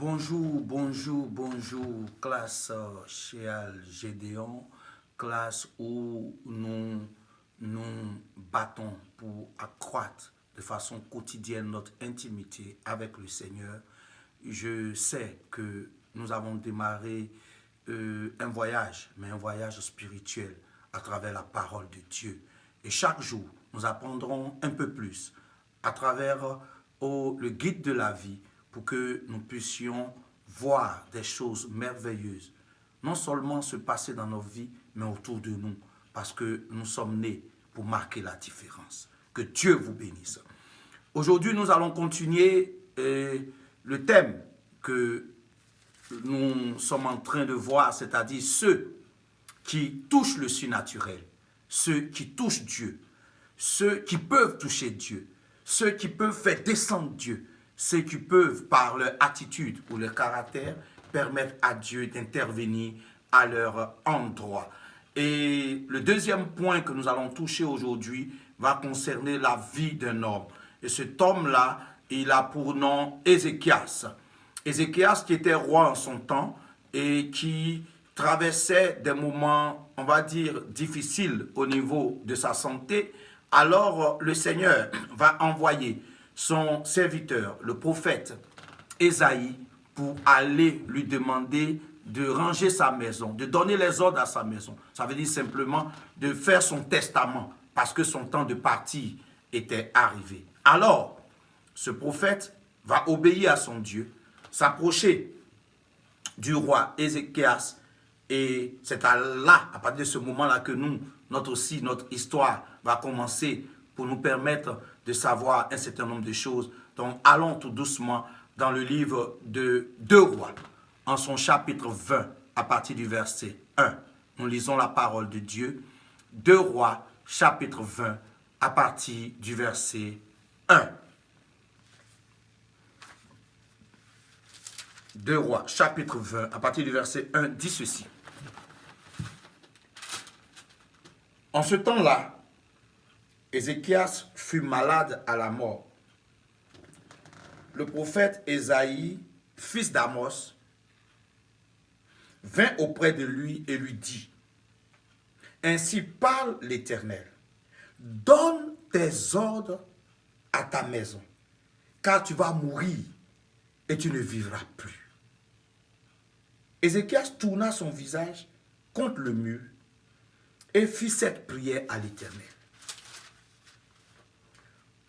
Bonjour, bonjour, bonjour, classe Chéal Gédéon, classe où nous nous battons pour accroître de façon quotidienne notre intimité avec le Seigneur. Je sais que nous avons démarré un voyage, mais un voyage spirituel à travers la parole de Dieu. Et chaque jour, nous apprendrons un peu plus à travers le guide de la vie pour que nous puissions voir des choses merveilleuses, non seulement se passer dans nos vies, mais autour de nous, parce que nous sommes nés pour marquer la différence. Que Dieu vous bénisse. Aujourd'hui, nous allons continuer le thème que nous sommes en train de voir, c'est-à-dire ceux qui touchent le surnaturel, ceux qui touchent Dieu, ceux qui peuvent toucher Dieu, ceux qui peuvent faire descendre Dieu, ceux qui peuvent, par leur attitude ou leur caractère, permettre à Dieu d'intervenir à leur endroit. Et le deuxième point que nous allons toucher aujourd'hui va concerner la vie d'un homme. Et cet homme-là, il a pour nom Ézéchias. Ézéchias qui était roi en son temps et qui traversait des moments, on va dire, difficiles au niveau de sa santé. Alors le Seigneur va envoyer son serviteur, le prophète Ésaïe, pour aller lui demander de ranger sa maison, de donner les ordres à sa maison. Ça veut dire simplement de faire son testament, parce que son temps de partir était arrivé. Alors, ce prophète va obéir à son Dieu, s'approcher du roi Ézéchias, et c'est là, à partir de ce moment-là, que notre histoire va commencer pour nous permettre de savoir un certain nombre de choses. Donc, allons tout doucement dans le livre de 2 Rois, en son chapitre 20, à partir du verset 1. Nous lisons la parole de Dieu. 2 Rois, chapitre 20, à partir du verset 1. 2 Rois, chapitre 20, à partir du verset 1, dit ceci. En ce temps-là, Ézéchias fut malade à la mort. Le prophète Ésaïe, fils d'Amos, vint auprès de lui et lui dit, « Ainsi parle l'Éternel, donne tes ordres à ta maison, car tu vas mourir et tu ne vivras plus. » Ézéchias tourna son visage contre le mur et fit cette prière à l'Éternel.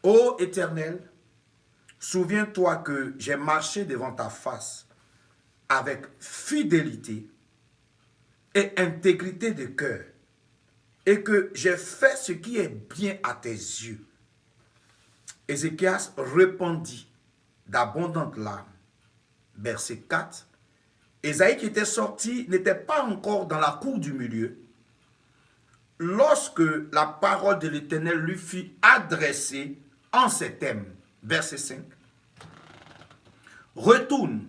« Ô Éternel, souviens-toi que j'ai marché devant ta face avec fidélité et intégrité de cœur, et que j'ai fait ce qui est bien à tes yeux. » Ézéchias répondit d'abondantes larmes. Verset 4. Ésaïe qui était sorti n'était pas encore dans la cour du milieu lorsque la parole de l'Éternel lui fut adressée en ces termes. Verset 5. Retourne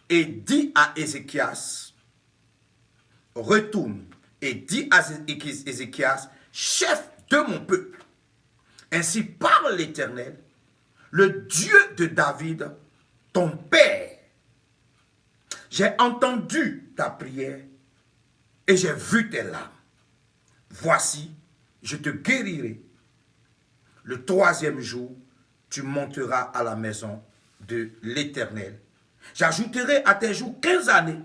et dis à Ézéchias, chef de mon peuple, ainsi parle l'Éternel, le Dieu de David, ton père. J'ai entendu ta prière et j'ai vu tes larmes. Voici, je te guérirai. Le 3e jour, tu monteras à la maison de l'Éternel. J'ajouterai à tes jours 15 années.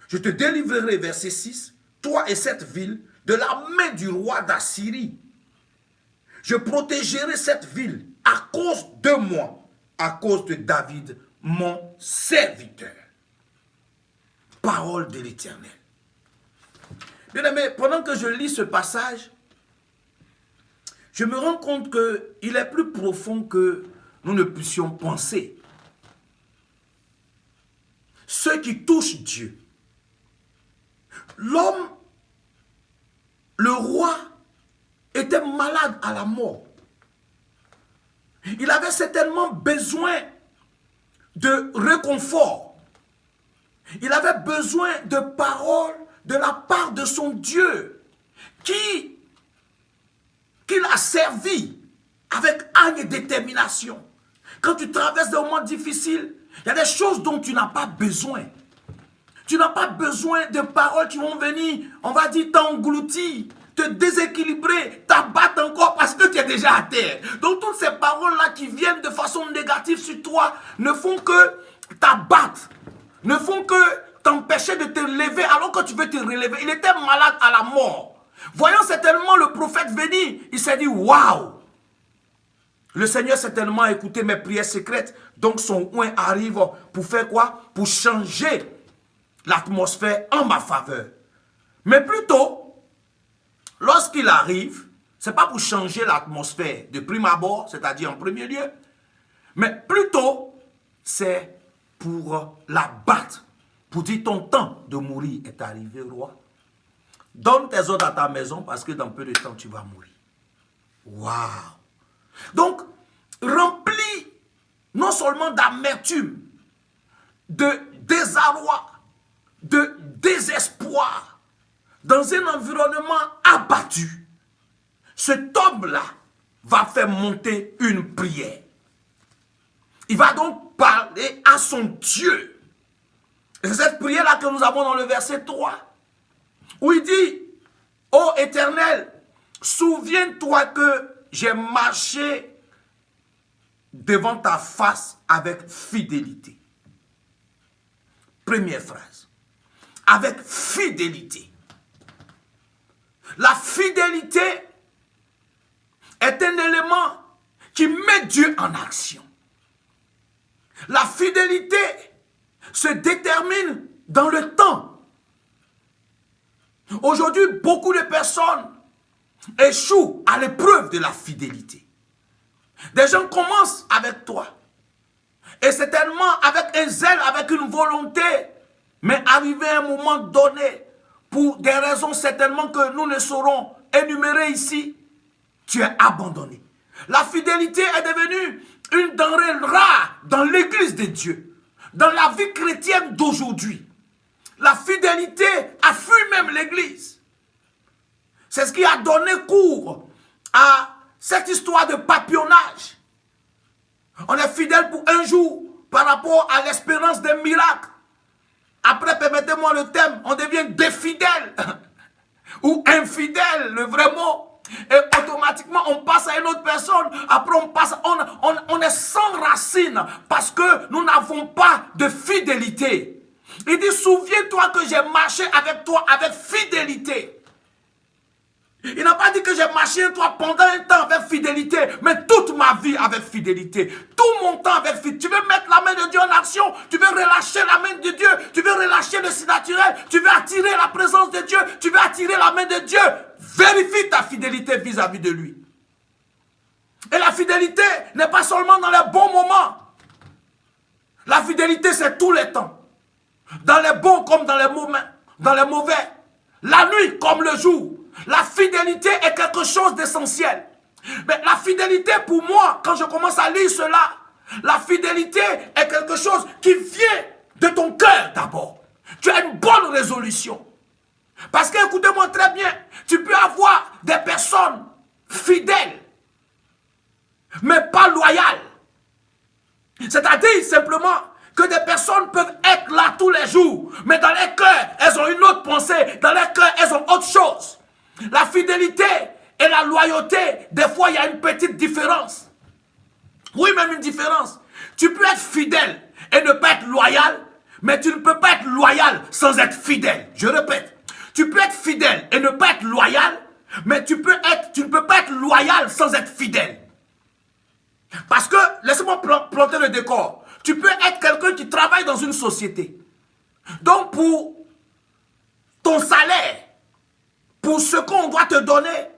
Je te délivrerai, verset 6, toi et cette ville, de la main du roi d'Assyrie. Je protégerai cette ville à cause de moi, à cause de David, mon serviteur. Parole de l'Éternel. Bien-aimé, pendant que je lis ce passage, je me rends compte qu'il est plus profond que nous ne puissions penser. Ceux qui touchent Dieu. L'homme, le roi, était malade à la mort. Il avait certainement besoin de réconfort. Il avait besoin de paroles de la part de son Dieu qui l'a servi avec âme et détermination. quand tu traverses des moments difficiles, il y a des choses dont tu n'as pas besoin. Tu n'as pas besoin de paroles qui vont venir, on va dire, t'engloutir, te déséquilibrer, t'abattre encore parce que tu es déjà à terre. Donc toutes ces paroles-là qui viennent de façon négative sur toi ne font que t'abattre, ne font que t'empêcher de te lever alors que tu veux te relever. Il était malade à la mort. Voyant certainement le prophète venir, il s'est dit, waouh! Le Seigneur certainement a écouté mes prières secrètes. Donc son oint arrive pour faire quoi? Pour changer l'atmosphère en ma faveur. Mais plutôt, lorsqu'il arrive, ce n'est pas pour changer l'atmosphère de prime abord, c'est-à-dire en premier lieu, mais plutôt, c'est pour la battre, pour dire ton temps de mourir est arrivé, roi. Donne tes ordres à ta maison parce que dans peu de temps, tu vas mourir. Waouh! Donc, rempli non seulement d'amertume, de désarroi, de désespoir, dans un environnement abattu, cet homme-là va faire monter une prière. Il va donc parler à son Dieu. Et c'est cette prière-là que nous avons dans le verset 3, où il dit, « Ô Éternel, souviens-toi que j'ai marché devant ta face avec fidélité. » Première phrase. Avec fidélité. La fidélité est un élément qui met Dieu en action. La fidélité se détermine dans le temps. Aujourd'hui, beaucoup de personnes échouent à l'épreuve de la fidélité. Des gens commencent avec toi. Et c'est tellement avec un zèle, avec une volonté. Mais arrivé à un moment donné, pour des raisons certainement que nous ne saurons énumérer ici, tu es abandonné. La fidélité est devenue une denrée rare dans l'église de Dieu. Dans la vie chrétienne d'aujourd'hui. La fidélité a fui même l'église. C'est ce qui a donné cours à cette histoire de papillonnage. On est fidèle pour un jour par rapport à l'espérance des miracles. Après, permettez-moi le thème, on devient défidèle ou infidèle, le vrai mot. Et automatiquement, on passe à une autre personne. Après, on est sans racine parce que nous n'avons pas de fidélité. Il dit, souviens-toi que j'ai marché avec toi avec fidélité. Il n'a pas dit que j'ai marché avec toi pendant un temps avec fidélité, mais toute ma vie avec fidélité. Tout mon temps avec fidélité. Tu veux mettre la main de Dieu en action, tu veux relâcher la main de Dieu, tu veux relâcher le surnaturel, tu veux attirer la présence de Dieu, tu veux attirer la main de Dieu. Vérifie ta fidélité vis-à-vis de lui. Et la fidélité n'est pas seulement dans les bons moments. La fidélité, c'est tous les temps. Dans les bons comme dans les mauvais. La nuit comme le jour. La fidélité est quelque chose d'essentiel. Mais la fidélité, pour moi, quand je commence à lire cela, la fidélité est quelque chose qui vient de ton cœur d'abord. Tu as une bonne résolution. Parce que, écoutez-moi très bien, tu peux avoir des personnes fidèles, mais pas loyales. C'est-à-dire simplement que des personnes peuvent être là tous les jours, mais dans leur cœur, elles ont une autre pensée. Dans leur cœur, elles ont autre chose. La fidélité et la loyauté, des fois, il y a une petite différence. Oui, même une différence. Tu peux être fidèle et ne pas être loyal, mais tu ne peux pas être loyal sans être fidèle. Je répète. Tu peux être fidèle et ne pas être loyal, mais tu ne peux pas être loyal sans être fidèle. Parce que, laissez-moi planter le décor. Tu peux être quelqu'un qui travaille dans une société. Donc, pour ton salaire, pour ce qu'on doit te donner,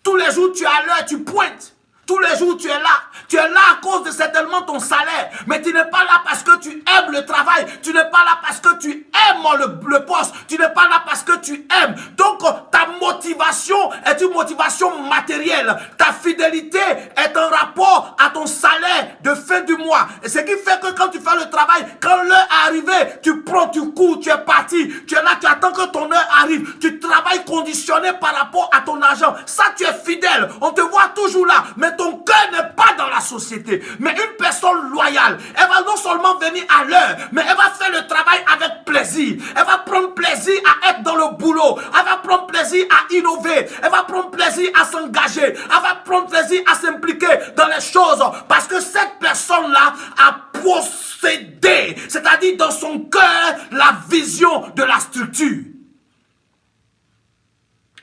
tous les jours tu es à l'heure, tu pointes. Tous les jours tu es là. Tu es là à cause de certainement ton salaire. Mais tu n'es pas là parce que tu aimes le travail. Tu n'es pas là parce que tu aimes le poste. Tu n'es pas là parce que tu aimes. Donc ta motivation est une motivation matérielle. Ta fidélité est un rapport à ton salaire de fin du mois. Et ce qui fait que quand tu fais le travail, quand l'heure est arrivée, tu prends, tu cours, tu es parti. Tu es là, tu attends que ton heure arrive. Tu travailles conditionné par rapport à ton argent. Ça, tu es fidèle. On te voit toujours là. Mais ton cœur n'est pas dans la société. Mais une personne loyale, elle va non seulement venir à l'heure, mais elle va faire le travail avec plaisir. Elle va prendre plaisir à être dans le boulot. Elle va prendre plaisir à innover. Elle va prendre plaisir à s'engager. Elle va prendre plaisir à s'impliquer dans les choses. Parce que cette personne-là a possédé, c'est-à-dire dans son cœur, la vision de la structure.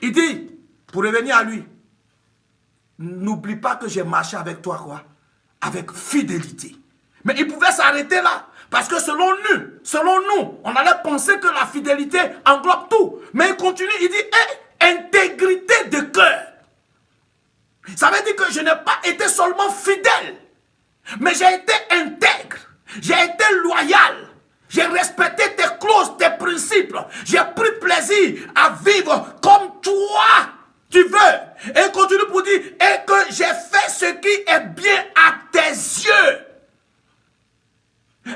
Il dit, pour revenir à lui, n'oublie pas que j'ai marché avec toi, quoi? Avec fidélité. Mais il pouvait s'arrêter là. Parce que selon nous, on allait penser que la fidélité englobe tout. Mais il continue, il dit, intégrité de cœur. Ça veut dire que je n'ai pas été seulement fidèle, mais j'ai été intègre, j'ai été loyal, j'ai respecté tes clauses, tes principes, j'ai pris plaisir à vivre comme toi tu veux. Et il continue pour dire, et que j'ai fait ce qui est bien à tes yeux.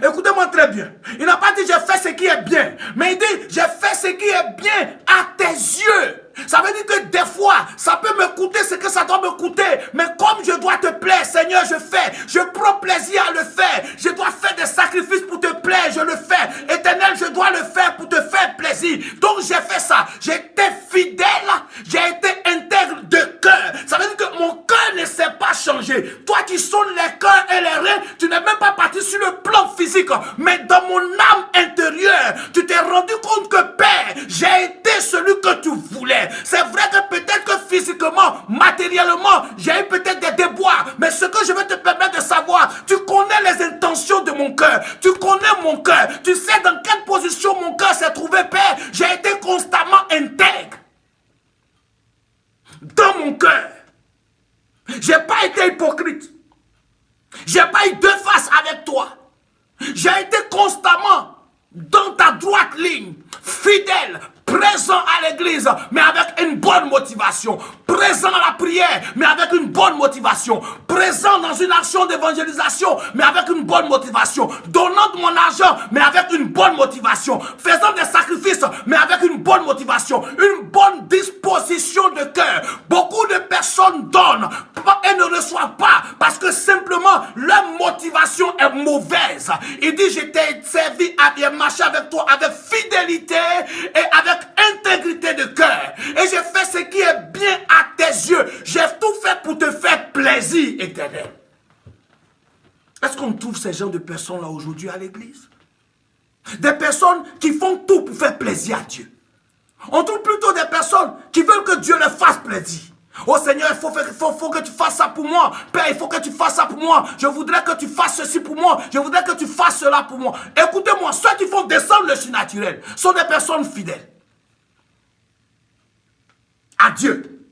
Écoutez-moi très bien. Il n'a pas dit j'ai fait ce qui est bien, mais il dit j'ai fait ce qui est bien à tes yeux. Ça veut dire que des fois, ça peut me coûter ce que ça doit me coûter. Mais comme je dois te plaire, Seigneur, je fais. Je prends plaisir à le faire. Je dois faire des sacrifices pour te plaire, je le fais. Éternel, je dois le faire pour te faire plaisir. Donc j'ai fait ça. J'ai été fidèle, j'ai été intègre de cœur. Ça veut dire que mon cœur ne s'est pas changé. Toi qui sonnes les cœurs et les reins, tu n'es même pas parti sur le plan physique. Mais dans mon âme intérieure, tu t'es rendu compte que Père, j'ai été celui que tu voulais. C'est vrai que peut-être que physiquement, matériellement, j'ai eu peut-être des déboires. Mais ce que je veux te permettre de savoir, tu connais les intentions de mon cœur. Tu connais mon cœur. Tu sais dans quelle position mon cœur s'est trouvé, Père. J'ai été constamment intègre. Dans mon cœur. J'ai pas été hypocrite. J'ai pas eu deux faces avec toi. J'ai été constamment dans ta droite ligne, fidèle, présent à l'église, mais avec une bonne motivation. Présent à la prière, mais avec une bonne motivation. Présent dans une action d'évangélisation, mais avec une bonne motivation. Donnant de mon argent, mais avec une bonne motivation. Faisant des sacrifices, mais avec une bonne motivation. Une bonne disposition de cœur. Beaucoup de personnes donnent et ne reçoivent pas parce que simplement leur motivation est mauvaise. Il dit, je t'ai servi à bien marcher avec toi avec fidélité et avec intégrité de cœur. Et j'ai fait ce qui est bien à tes yeux. J'ai tout fait pour te faire plaisir, Éternel. Est-ce qu'on trouve ces gens de personnes là aujourd'hui à l'église? Des personnes qui font tout pour faire plaisir à Dieu. On trouve plutôt des personnes qui veulent que Dieu leur fasse plaisir. Oh Seigneur, il faut que tu fasses ça pour moi. Père, il faut que tu fasses ça pour moi. Je voudrais que tu fasses ceci pour moi. Je voudrais que tu fasses cela pour moi. Écoutez-moi, ceux qui font descendre le surnaturel sont des personnes fidèles à Dieu.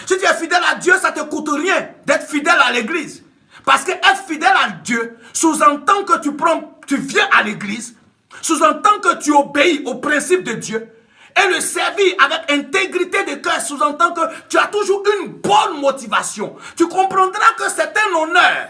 Si tu es fidèle à Dieu, ça ne te coûte rien d'être fidèle à l'église. Parce que être fidèle à Dieu sous-entend que tu viens à l'église, sous-entend que tu obéis aux principes de Dieu. Et le servir avec intégrité de cœur sous-entend que tu as toujours une bonne motivation. Tu comprendras que c'est un honneur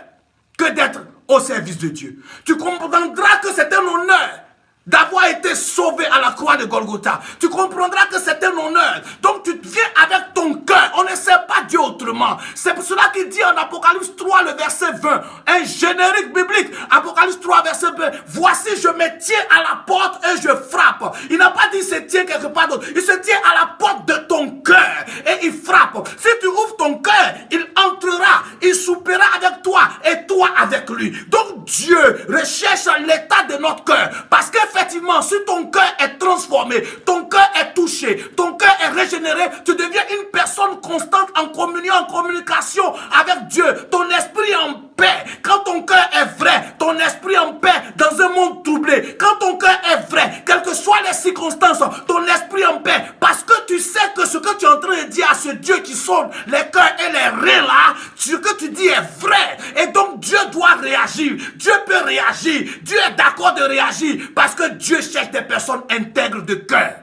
que d'être au service de Dieu. Tu comprendras que c'est un honneur d'avoir été sauvé à la croix de Golgotha. Tu comprendras que c'est un honneur. Donc tu viens avec ton cœur. On ne sait pas Dieu autrement. C'est pour cela qu'il dit en Apocalypse 3, le verset 20, un générique biblique. Apocalypse 3, verset 20. Voici, je me tiens à la porte et je frappe. Il n'a pas dit se tient quelque part d'autre. Il se tient à la porte de ton cœur et il frappe. Si tu ouvres ton cœur, il entrera. Il soupera avec toi et toi avec lui. Donc Dieu recherche l'état de notre cœur. Parce que effectivement, si ton cœur est transformé, ton cœur est touché, ton cœur est régénéré, tu deviens une personne constante en communion, en communication avec Dieu. Ton esprit en paix. Quand ton cœur est vrai, ton esprit en paix dans un monde troublé. Quand ton cœur est vrai, quelles que soient les circonstances, ton esprit en paix. Parce que tu sais que ce que tu es en train de dire à ce Dieu qui sonne les cœurs et les reins là, ce que tu dis est vrai. Et donc Dieu doit réagir. Dieu peut réagir. Dieu est d'accord de réagir parce que Dieu cherche des personnes intègres de cœur.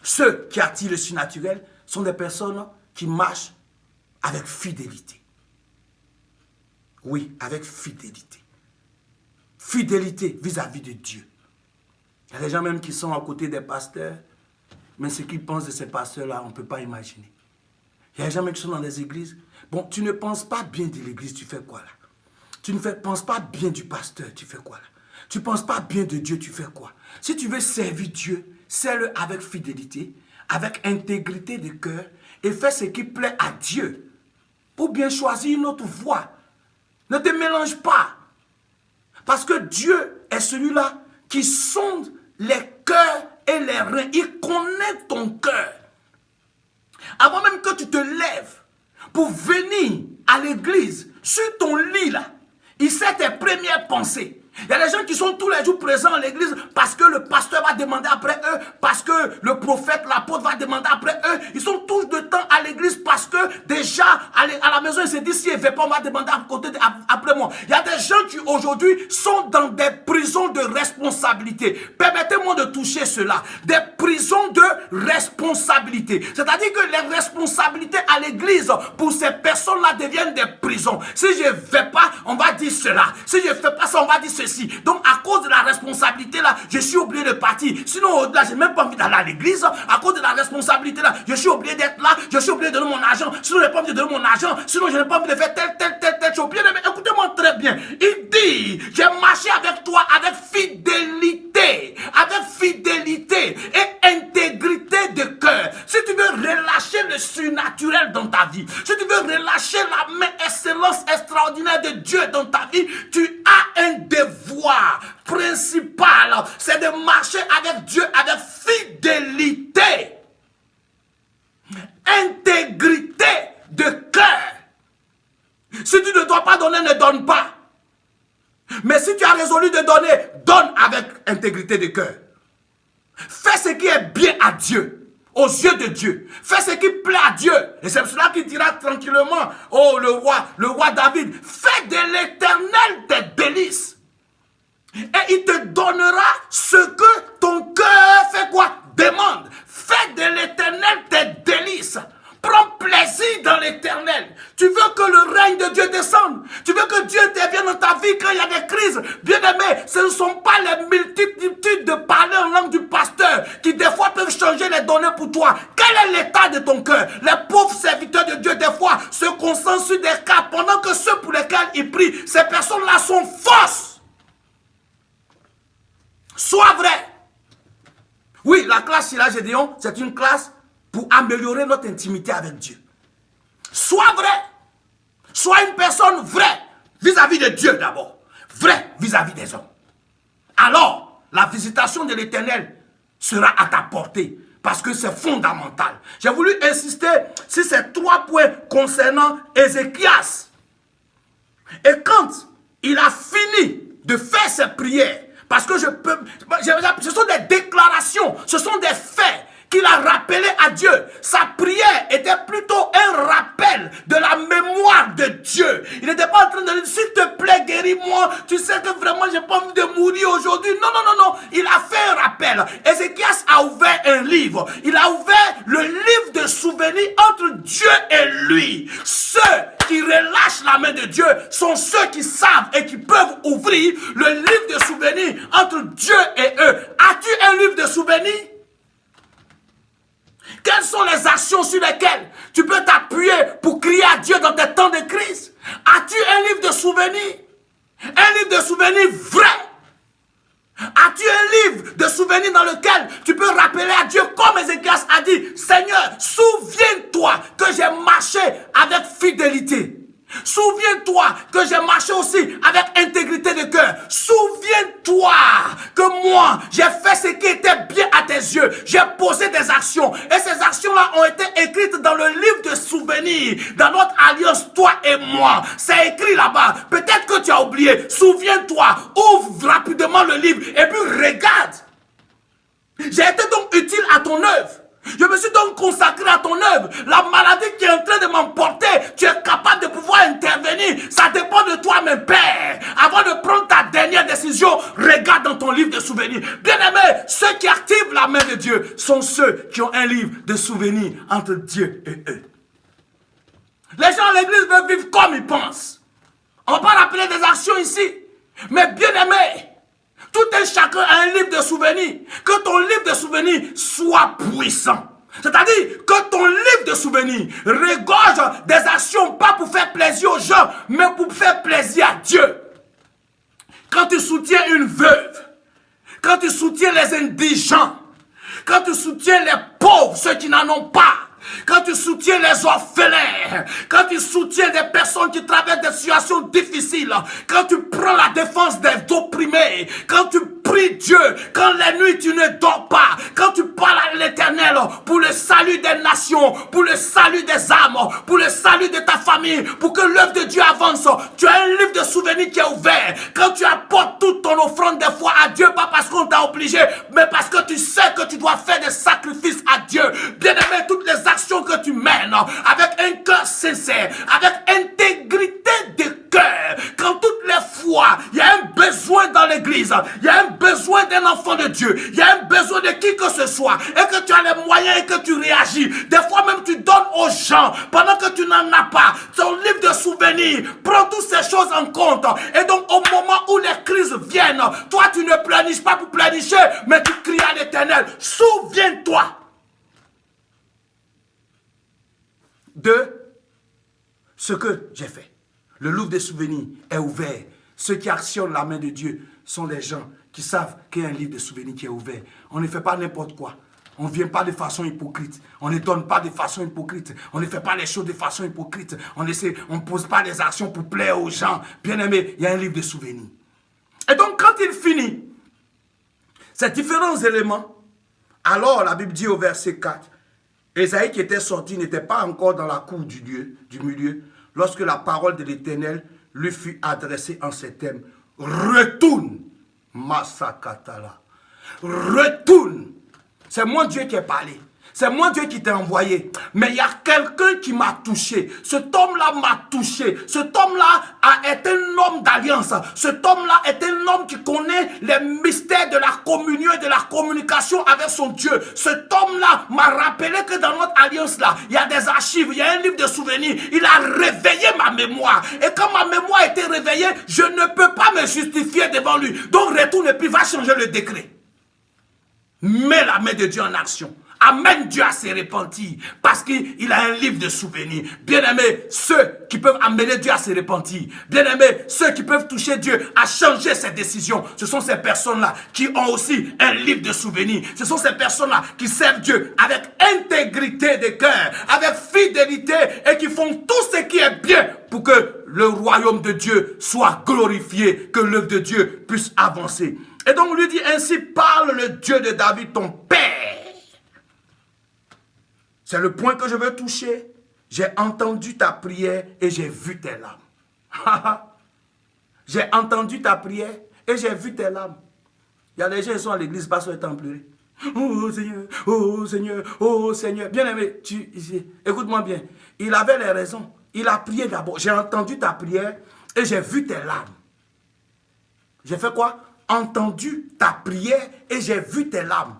Ceux qui attirent le surnaturel sont des personnes qui marchent avec fidélité. Oui, avec fidélité. Fidélité vis-à-vis de Dieu. Il y a des gens même qui sont à côté des pasteurs, mais ce qu'ils pensent de ces pasteurs-là, on ne peut pas imaginer. Il y a des gens même qui sont dans les églises. Bon, tu ne penses pas bien de l'église, tu fais quoi là? Tu ne penses pas bien du pasteur, tu fais quoi là? Tu ne penses pas bien de Dieu, tu fais quoi? Si tu veux servir Dieu, sers-le avec fidélité, avec intégrité de cœur, et fais ce qui plaît à Dieu. Ou bien choisis une autre voie. Ne te mélange pas. Parce que Dieu est celui-là qui sonde les cœurs et les reins. Il connaît ton cœur. Avant même que tu te lèves pour venir à l'église, sur ton lit là, il sait tes premières pensées. Il y a des gens qui sont tous les jours présents à l'église parce que le pasteur va demander après eux, parce que le prophète, l'apôtre va demander après eux. Ils sont tous de temps à l'église parce que déjà à la maison, ils se disent, si il ne veut pas, on va demander après moi. Il y a des gens qui aujourd'hui sont dans des prisons de responsabilité. Permettez-moi de toucher cela. Des prisons de responsabilité. C'est-à-dire que les responsabilités à l'église pour ces personnes-là deviennent des prisons. Si je ne vais pas, on va dire cela. Si je ne fais pas ça, on va dire ceci. Donc, à cause de la responsabilité là, je suis obligé de partir. Sinon, au-delà, je n'ai même pas envie d'aller à l'église. À cause de la responsabilité là, je suis obligé d'être là. Je suis obligé de donner mon argent. Sinon, je n'ai pas envie de donner mon argent. Sinon, je n'ai pas envie de faire telle chose. Bien, mais écoutez-moi très bien. Il dit, j'ai marché avec toi avec fidélité. Avec fidélité et intégrité de cœur. Si tu veux relâcher le surnaturel dans ta vie, si tu veux relâcher la main excellence extraordinaire de Dieu dans ta vie, tu as un devoir principal, c'est de marcher avec Dieu avec fidélité, intégrité de cœur. Si tu ne dois pas donner, ne donne pas. Mais si tu as résolu de donner, donne avec intégrité de cœur. Fais ce qui est bien à Dieu, aux yeux de Dieu. Fais ce qui plaît à Dieu. Et c'est cela qu'il dira tranquillement, oh le roi David, fais de l'Éternel tes délices. Et il te donnera ce que ton cœur fait quoi? Demande. Fais de l'Éternel tes délices. Prends plaisir dans l'Éternel. Tu veux que le règne de Dieu descende. Tu veux que Dieu intervienne dans ta vie quand il y a des crises. Bien-aimé, ce ne sont pas les multitudes de parler en langue du pasteur qui des fois peuvent changer les données pour toi. Quel est l'état de ton cœur? Les pauvres serviteurs de Dieu des fois se concentrent sur des cas pendant que ceux pour lesquels ils prient, ces personnes-là sont fausses. Sois vrai. Oui, la classe Sheila Gédéon, c'est une classe pour améliorer notre intimité avec Dieu. Sois vrai. Sois une personne vraie vis-à-vis de Dieu d'abord. Vrai vis-à-vis des hommes. Alors, la visitation de l'Éternel sera à ta portée. Parce que c'est fondamental. J'ai voulu insister sur ces 3 points concernant Ézéchias. Et quand il a fini de faire ses prières, parce que ce sont des déclarations, ce sont des faits qu'il a rappelés à Dieu. Sa prière était plutôt un rappel de la mémoire de Dieu. Il n'était pas en train de dire, s'il te plaît, guéris-moi. Tu sais que vraiment, j'ai pas envie de mourir aujourd'hui. Non, non, non, non. Il a fait un rappel. Ézéchias a ouvert un livre. Il a ouvert le livre de souvenirs entre Dieu et lui. Ceux qui relâchent la main de Dieu sont ceux qui savent et qui peuvent ouvrir le livre de souvenirs entre Dieu et eux. As-tu un livre de souvenirs? Quelles sont les actions sur lesquelles tu peux t'appuyer pour crier à Dieu dans tes temps de crise? As-tu un livre de souvenirs? Un livre de souvenirs vrai? As-tu un livre de souvenirs dans lequel tu peux rappeler à Dieu, comme Ézéchias a dit, Seigneur, souviens-toi que j'ai marché avec fidélité. Souviens-toi que j'ai marché aussi avec intégrité de cœur. Souviens-toi que moi, j'ai fait ce qui était bien à tes yeux. J'ai posé des actions. Et ces actions-là ont été écrites dans le livre de souvenirs. Dans notre alliance, toi et moi. C'est écrit là-bas. Peut-être que tu as oublié. Souviens-toi. Ouvre rapidement le livre et puis regarde. J'ai été donc utile à ton œuvre. Je me suis donc consacré à ton œuvre. La maladie qui est en train de m'emporter, tu es capable de pouvoir intervenir. Ça dépend de toi, mon Père. Avant de prendre ta dernière décision, regarde dans ton livre de souvenirs. Bien-aimé, ceux qui activent la main de Dieu sont ceux qui ont un livre de souvenirs entre Dieu et eux. Les gens à l'église veulent vivre comme ils pensent. On ne va pas rappeler des actions ici. Mais bien aimé, tout un chacun a un livre de souvenirs. Que ton livre de souvenirs soit puissant. C'est-à-dire que ton livre de souvenirs regorge des actions, pas pour faire plaisir aux gens, mais pour faire plaisir à Dieu. Quand tu soutiens une veuve, quand tu soutiens les indigents, quand tu soutiens les pauvres, ceux qui n'en ont pas, quand tu soutiens les orphelins, quand tu soutiens des personnes qui traversent des situations difficiles, quand tu prends la défense des opprimés, quand tu pries Dieu, quand la nuit tu ne dors pas, quand tu parles à l'Éternel pour le salut des nations, pour le salut des âmes, pour le salut de ta famille, pour que l'œuvre de Dieu avance, tu as un livre de souvenirs qui est ouvert. Quand tu apportes toute ton offrande des fois à Dieu, pas parce qu'on t'a obligé, mais parce que tu sais que tu dois faire des sacrifices à Dieu. Bien aimé, toutes les actions que tu mènes avec un cœur sincère, avec intégrité de cœur, quand toutes les fois il y a un besoin dans l'église, il y a un besoin d'un enfant de Dieu, il y a un besoin de qui que ce soit, et que tu as les moyens et que tu réagis, des fois même tu donnes aux gens pendant que tu n'en as pas. Ton livre de souvenirs prend toutes ces choses en compte, et donc au moment où les crises viennent, toi tu ne planifies pas pour planifier, mais tu cries à l'Éternel, souviens-toi de ce que j'ai fait. Le livre des souvenirs est ouvert. Ceux qui actionnent la main de Dieu sont les gens qui savent qu'il y a un livre de souvenirs qui est ouvert. On ne fait pas n'importe quoi. On ne vient pas de façon hypocrite. On ne donne pas de façon hypocrite. On ne fait pas les choses de façon hypocrite. On ne pose pas des actions pour plaire aux gens. Bien aimé, il y a un livre de souvenirs. Et donc quand il finit ces différents éléments, alors la Bible dit au verset 4, Ésaïe qui était sorti n'était pas encore dans la cour du milieu, lorsque la parole de l'Éternel lui fut adressée en ces termes. Retourne, Masakatala. Retourne. C'est moi Dieu qui ai parlé. C'est moi Dieu qui t'ai envoyé. Mais il y a quelqu'un qui m'a touché. Cet homme-là m'a touché. Cet homme-là est un homme d'alliance. Cet homme-là est un homme qui connaît les mystères de la communion et de la communication avec son Dieu. Cet homme-là m'a rappelé que dans notre alliance-là, il y a des archives, il y a un livre de souvenirs. Il a réveillé ma mémoire. Et quand ma mémoire a été réveillée, je ne peux pas me justifier devant lui. Donc retourne et puis va changer le décret. Mets la main de Dieu en action. Amène Dieu à se repentir parce qu'il a un livre de souvenirs. Bien-aimés, ceux qui peuvent amener Dieu à se repentir, bien-aimés, ceux qui peuvent toucher Dieu à changer ses décisions, ce sont ces personnes-là qui ont aussi un livre de souvenirs. Ce sont ces personnes-là qui servent Dieu avec intégrité de cœur, avec fidélité et qui font tout ce qui est bien pour que le royaume de Dieu soit glorifié, que l'œuvre de Dieu puisse avancer. Et donc lui dit ainsi, parle le Dieu de David, ton père. C'est le point que je veux toucher. J'ai entendu ta prière et j'ai vu tes larmes. J'ai entendu ta prière et j'ai vu tes larmes. Il y a des gens qui sont à l'église, pas sur le temps pleurer. Oh Seigneur, oh Seigneur, oh Seigneur. Bien aimé, écoute-moi bien. Il avait les raisons. Il a prié d'abord. J'ai entendu ta prière et j'ai vu tes larmes. J'ai fait quoi? Entendu ta prière et j'ai vu tes larmes.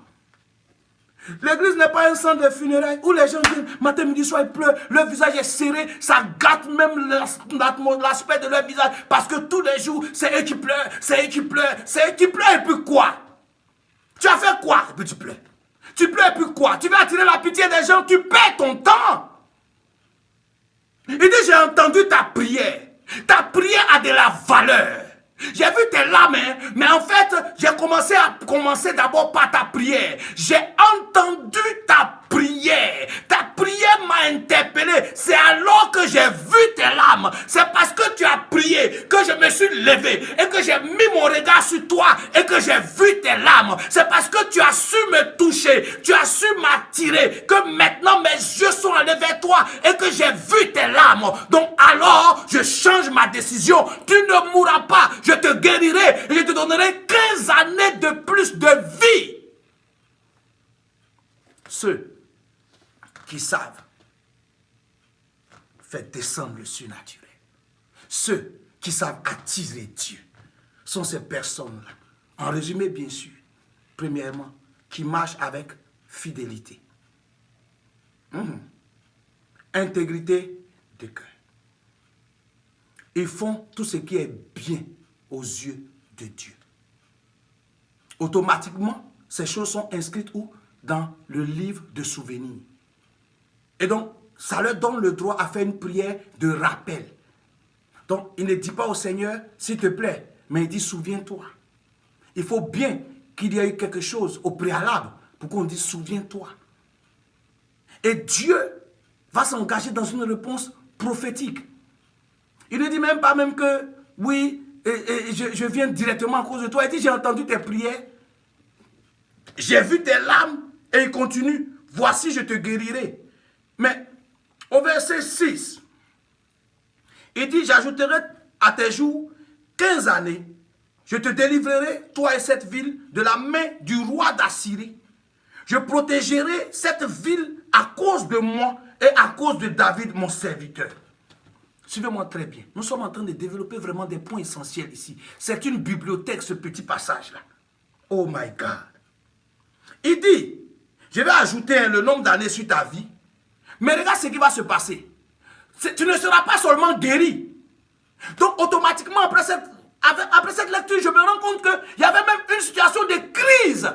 L'église n'est pas un centre de funérailles où les gens viennent matin, midi, soir, ils pleurent, leur visage est serré, ça gâte même l'aspect de leur visage parce que tous les jours, c'est eux qui pleurent, c'est eux qui pleurent, c'est eux qui pleurent et puis quoi? Tu as fait quoi? Et puis tu pleures. Tu pleures et puis quoi? Tu veux attirer la pitié des gens, tu perds ton temps. Il dit, j'ai entendu ta prière. Ta prière a de la valeur. J'ai vu tes larmes, mais en fait, j'ai commencé d'abord par ta prière. J'ai entendu ta prière. Ta prière m'a interpellé. C'est alors que j'ai vu tes larmes. C'est parce que tu as prié que je me suis levé et que j'ai mis mon regard sur toi et que j'ai vu tes larmes. C'est parce que tu as su me toucher, tu as su m'attirer, que maintenant mes yeux sont allés vers toi et que j'ai vu tes larmes. Donc alors, je change ma décision. Tu ne mourras pas. Je te guérirai et je te donnerai 15 années de plus de vie. Ceux qui savent faire descendre le surnaturel, ceux qui savent attirer Dieu, sont ces personnes-là. En résumé, bien sûr, premièrement, qui marchent avec fidélité. Intégrité de cœur. Ils font tout ce qui est bien aux yeux de Dieu. Automatiquement, ces choses sont inscrites où? Dans le livre de souvenirs. Et donc, ça leur donne le droit à faire une prière de rappel. Donc, il ne dit pas au Seigneur, s'il te plaît, mais il dit, souviens-toi. Il faut bien qu'il y ait eu quelque chose au préalable pour qu'on dise, souviens-toi. Et Dieu va s'engager dans une réponse prophétique. Il ne dit même pas même que, oui, je viens directement à cause de toi. Il dit, j'ai entendu tes prières, j'ai vu tes larmes, et il continue, voici, je te guérirai. Mais au verset 6, il dit, j'ajouterai à tes jours 15 années, je te délivrerai, toi et cette ville, de la main du roi d'Assyrie. Je protégerai cette ville à cause de moi et à cause de David, mon serviteur. Suivez-moi très bien. Nous sommes en train de développer vraiment des points essentiels ici. C'est une bibliothèque, ce petit passage-là. Oh my God. Il dit, je vais ajouter le nombre d'années sur ta vie. Mais regarde ce qui va se passer. Tu ne seras pas seulement guéri. Donc automatiquement, après cette lecture, je me rends compte qu'il y avait même une situation de crise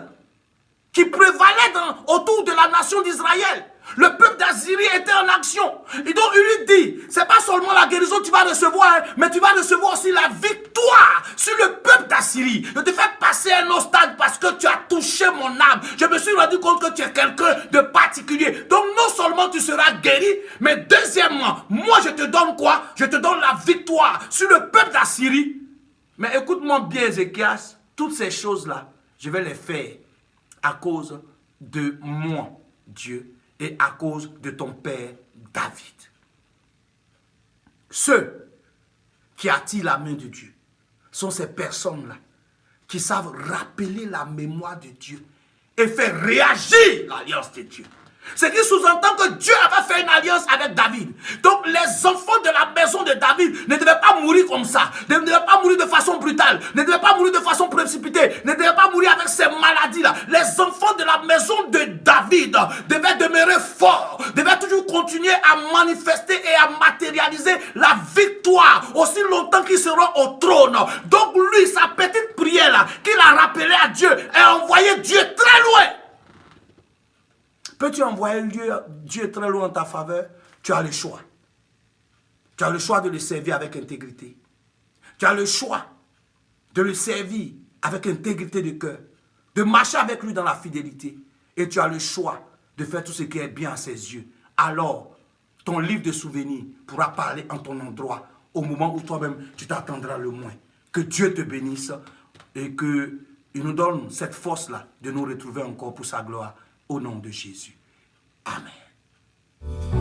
qui prévalait autour de la nation d'Israël. Le peuple d'Assyrie était en action. Et donc il lui dit, c'est pas seulement la guérison que tu vas recevoir, mais tu vas recevoir aussi la victoire sur le peuple d'Assyrie. Je te fais passer un autre stade parce que tu as touché mon âme. Je me suis rendu compte que tu es quelqu'un de particulier. Donc non seulement tu seras guéri, mais deuxièmement, moi je te donne quoi? Je te donne la victoire sur le peuple d'Assyrie. Mais écoute-moi bien, Ézéchias, toutes ces choses-là, je vais les faire à cause de moi, Dieu, et à cause de ton père David. Ceux qui attirent la main de Dieu sont ces personnes-là qui savent rappeler la mémoire de Dieu et faire réagir l'alliance de Dieu. Ce qui sous-entend que Dieu avait fait une alliance avec David. Donc les enfants de la maison de David ne devaient pas mourir comme ça. Ne devaient pas mourir de façon brutale. Ne devaient pas mourir de façon précipitée. Ne devaient pas mourir avec ces maladies-là. Les enfants de la maison de David devaient demeurer forts. Devaient toujours continuer à manifester et à matérialiser la victoire aussi longtemps qu'ils seront au trône. Donc lui, sa petite prière-là, qu'il a rappelée à Dieu, a envoyé Dieu très loin. Peux-tu envoyer Dieu très loin en ta faveur? Tu as le choix. Tu as le choix de le servir avec intégrité. Tu as le choix de le servir avec intégrité de cœur, de marcher avec lui dans la fidélité. Et tu as le choix de faire tout ce qui est bien à ses yeux. Alors, ton livre de souvenirs pourra parler en ton endroit au moment où toi-même tu t'attendras le moins. Que Dieu te bénisse et qu'il nous donne cette force-là de nous retrouver encore pour sa gloire. Au nom de Jésus. Amen.